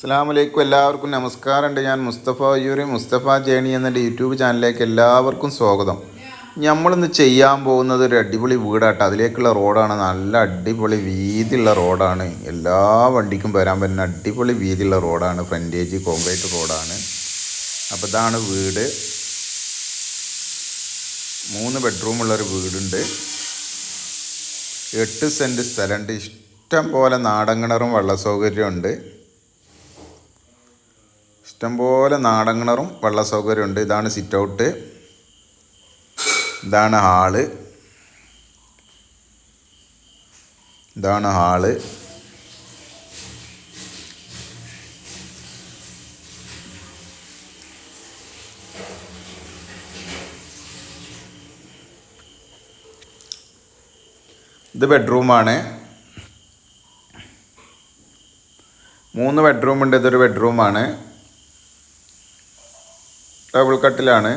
അസ്സലാമലൈക്കും. എല്ലാവർക്കും നമസ്കാരമുണ്ട്. ഞാൻ മുസ്തഫ അയ്യൂരി, മുസ്തഫ ജേണി എന്ന യൂട്യൂബ് ചാനലിലേക്ക് എല്ലാവർക്കും സ്വാഗതം. നമ്മളിന്ന് ചെയ്യാൻ പോകുന്നത് ഒരു അടിപൊളി വീടാട്ടോ. അതിലേക്കുള്ള റോഡാണ്. നല്ല അടിപൊളി വീതിയുള്ള റോഡാണ്. എല്ലാ വണ്ടിക്കും വരാൻ പറ്റുന്ന അടിപൊളി വീതിയുള്ള റോഡാണ്. ഫ്രണ്ടേജ് കോൺക്രീറ്റ് റോഡാണ്. അപ്പോൾ ഇതാണ് വീട്. 3 ബെഡ്റൂമുള്ളൊരു വീടുണ്ട്. 8 സെൻറ്റ് സ്ഥലമുണ്ട്. ഇഷ്ടം പോലെ നാടൻ കിണറും വെള്ള സൗകര്യമുണ്ട്. ഇഷ്ടംപോലെ നാടൻ കിണറും വെള്ള സൗകര്യമുണ്ട്. ഇതാണ് സിറ്റ് ഔട്ട്, ഇതാണ് ഹാള്, ഇത് ബെഡ്റൂമാണ്. 3 ബെഡ്റൂമുണ്ട്. ഇതൊരു ബെഡ്റൂമാണ്. ഡബിൾ കട്ടിലാണ്.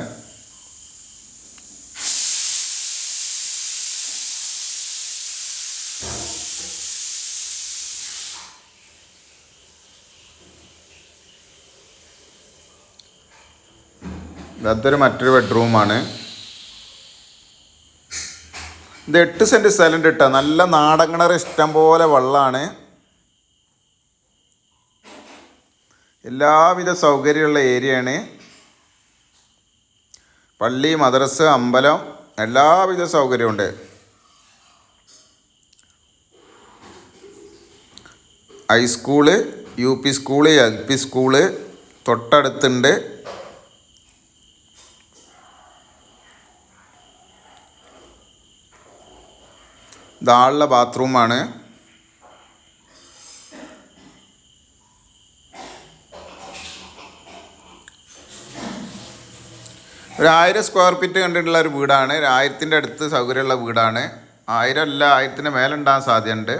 അതൊരു മറ്റൊരു ബെഡ്റൂമാണ്. ഇത് 8 സെൻറ്റ് സ്ഥലം കിട്ടുക. നല്ല നാടൻ കിണർ, ഇഷ്ടം പോലെ വെള്ളമാണ്. എല്ലാവിധ സൗകര്യമുള്ള ഏരിയയാണ്. പള്ളി, മദ്രസ, അമ്പലം, എല്ലാവിധ സൗകര്യമുണ്ട്. High school, UP school, LP school തൊട്ടടുത്തുണ്ട്. ഇതാളുടെ ബാത്റൂമാണ്. ഒരു 1000 സ്ക്വയർ ഫീറ്റ് കണ്ടിട്ടുള്ള ഒരു വീടാണ്. 1000-ൻ്റെ അടുത്ത് സൗകര്യമുള്ള വീടാണ്. 1000 അല്ല, 1000-ന് മേലെ ഉണ്ടാകാൻ സാധ്യതയുണ്ട്.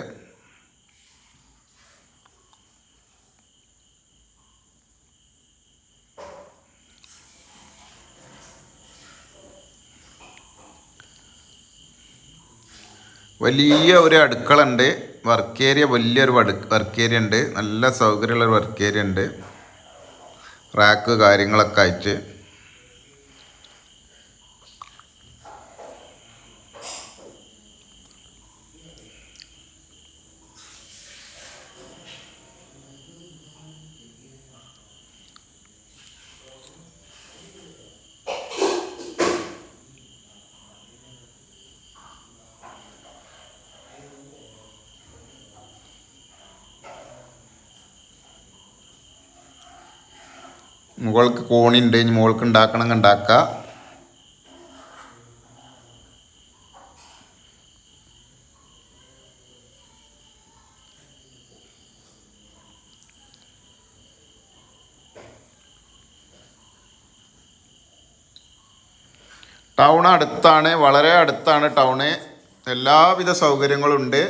വലിയ ഒരു അടുക്കള ഉണ്ട്. വർക്ക് ഏരിയ, വലിയൊരു വർക്ക് ഏരിയ ഉണ്ട്. നല്ല സൗകര്യമുള്ളൊരു വർക്ക് ഏരിയ ഉണ്ട്. റാക്ക് കാര്യങ്ങളൊക്കെ ആയിട്ട്. മുകൾക്ക് കോണിയുണ്ട്. ഇനി മുകൾക്ക് ഉണ്ടാക്കണമെങ്കിൽ ഉണ്ടാക്കാം. ടൗൺ അടുത്താണ്, വളരെ അടുത്താണ് ടൗണ്. എല്ലാവിധ സൗകര്യങ്ങളും ഉണ്ട്.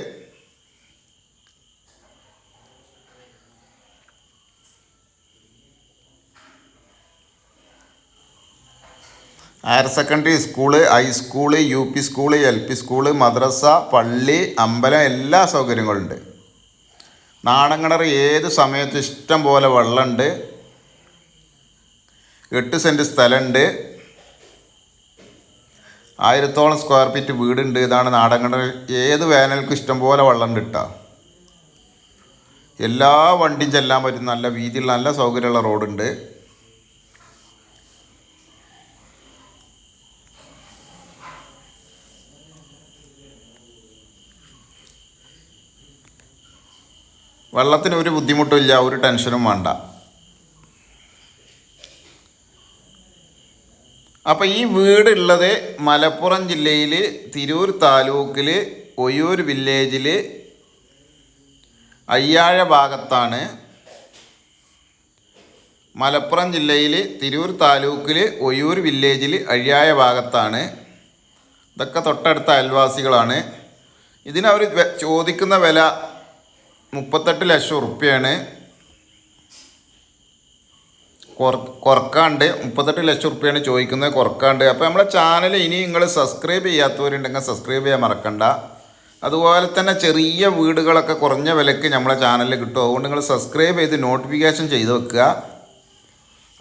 Higher secondary school, high school, UP school, LP school, മദ്രസ, പള്ളി, അമ്പലം, എല്ലാ സൗകര്യങ്ങളുണ്ട്. നാടൻ കിണർ ഏത് സമയത്തും ഇഷ്ടം പോലെ വെള്ളമുണ്ട്. 8 സെൻറ്റ് സ്ഥലമുണ്ട്. 1000-ഓളം സ്ക്വയർ ഫീറ്റ് വീടുണ്ട്. ഇതാണ് നാടൻ കിണർ. ഏത് വേനൽക്കും ഇഷ്ടം പോലെ വെള്ളം കിട്ടുക. എല്ലാ വണ്ടിയും ചെല്ലാൻ പറ്റും. നല്ല വീതിയുള്ള, നല്ല സൗകര്യമുള്ള റോഡുണ്ട്. വെള്ളത്തിന് ഒരു ബുദ്ധിമുട്ടുമില്ല, ഒരു ടെൻഷനും വേണ്ട. അപ്പോൾ ഈ വീടുള്ളത് മലപ്പുറം ജില്ലയിൽ തിരൂർ താലൂക്കിൽ ഒയ്യൂർ വില്ലേജിൽ അയ്യാഴ ഭാഗത്താണ്. മലപ്പുറം ജില്ലയിൽ തിരൂർ താലൂക്കിൽ ഒയ്യൂർ വില്ലേജിൽ അയ്യാഴ ഭാഗത്താണ്. ഇതൊക്കെ തൊട്ടടുത്ത അയൽവാസികളാണ്. ഇതിനവർ ചോദിക്കുന്ന വില 38 ലക്ഷം ഉറുപ്പ്യാണ്. കുറക്കാണ്ട് 38 ലക്ഷം ഉറുപ്പ്യാണ് ചോദിക്കുന്നത്, കുറക്കാണ്ട്. അപ്പോൾ നമ്മളെ ചാനൽ ഇനി നിങ്ങൾ സബ്സ്ക്രൈബ് ചെയ്യാത്തവരുണ്ടെങ്കിൽ സബ്സ്ക്രൈബ് ചെയ്യാൻ മറക്കണ്ട. അതുപോലെ തന്നെ ചെറിയ വീടുകളൊക്കെ കുറഞ്ഞ വിലയ്ക്ക് നമ്മളെ ചാനലിൽ കിട്ടും. അതുകൊണ്ട് നിങ്ങൾ സബ്സ്ക്രൈബ് ചെയ്ത് നോട്ടിഫിക്കേഷൻ ചെയ്ത് വെക്കുക.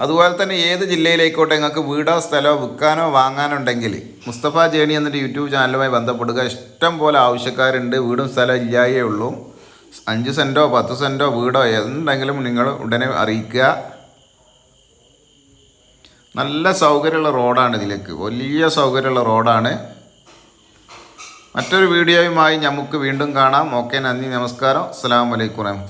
അതുപോലെ തന്നെ ഏത് ജില്ലയിലേക്കോട്ടെ നിങ്ങൾക്ക് വീടോ സ്ഥലമോ വിൽക്കാനോ വാങ്ങാനോ ഉണ്ടെങ്കിൽ മുസ്തഫ ജേണി എന്നൊരു യൂട്യൂബ് ചാനലുമായി ബന്ധപ്പെടുക. ഇഷ്ടം പോലെ ആവശ്യക്കാരുണ്ട്. വീടും സ്ഥലം ഇല്ലായേ ഉള്ളൂ. 5 സെൻറ്റോ 10 സെൻറ്റോ വീടോ എന്തെങ്കിലും നിങ്ങൾ ഉടനെ അറിയിക്കുക. നല്ല സൗകര്യമുള്ള റോഡാണ്. ഇതിലേക്ക് വലിയ സൗകര്യമുള്ള റോഡാണ്. മറ്റൊരു വീഡിയോയുമായി നമുക്ക് വീണ്ടും കാണാം. ഓക്കെ, നന്ദി, നമസ്കാരം, അസ്സലാമു അലൈക്കും.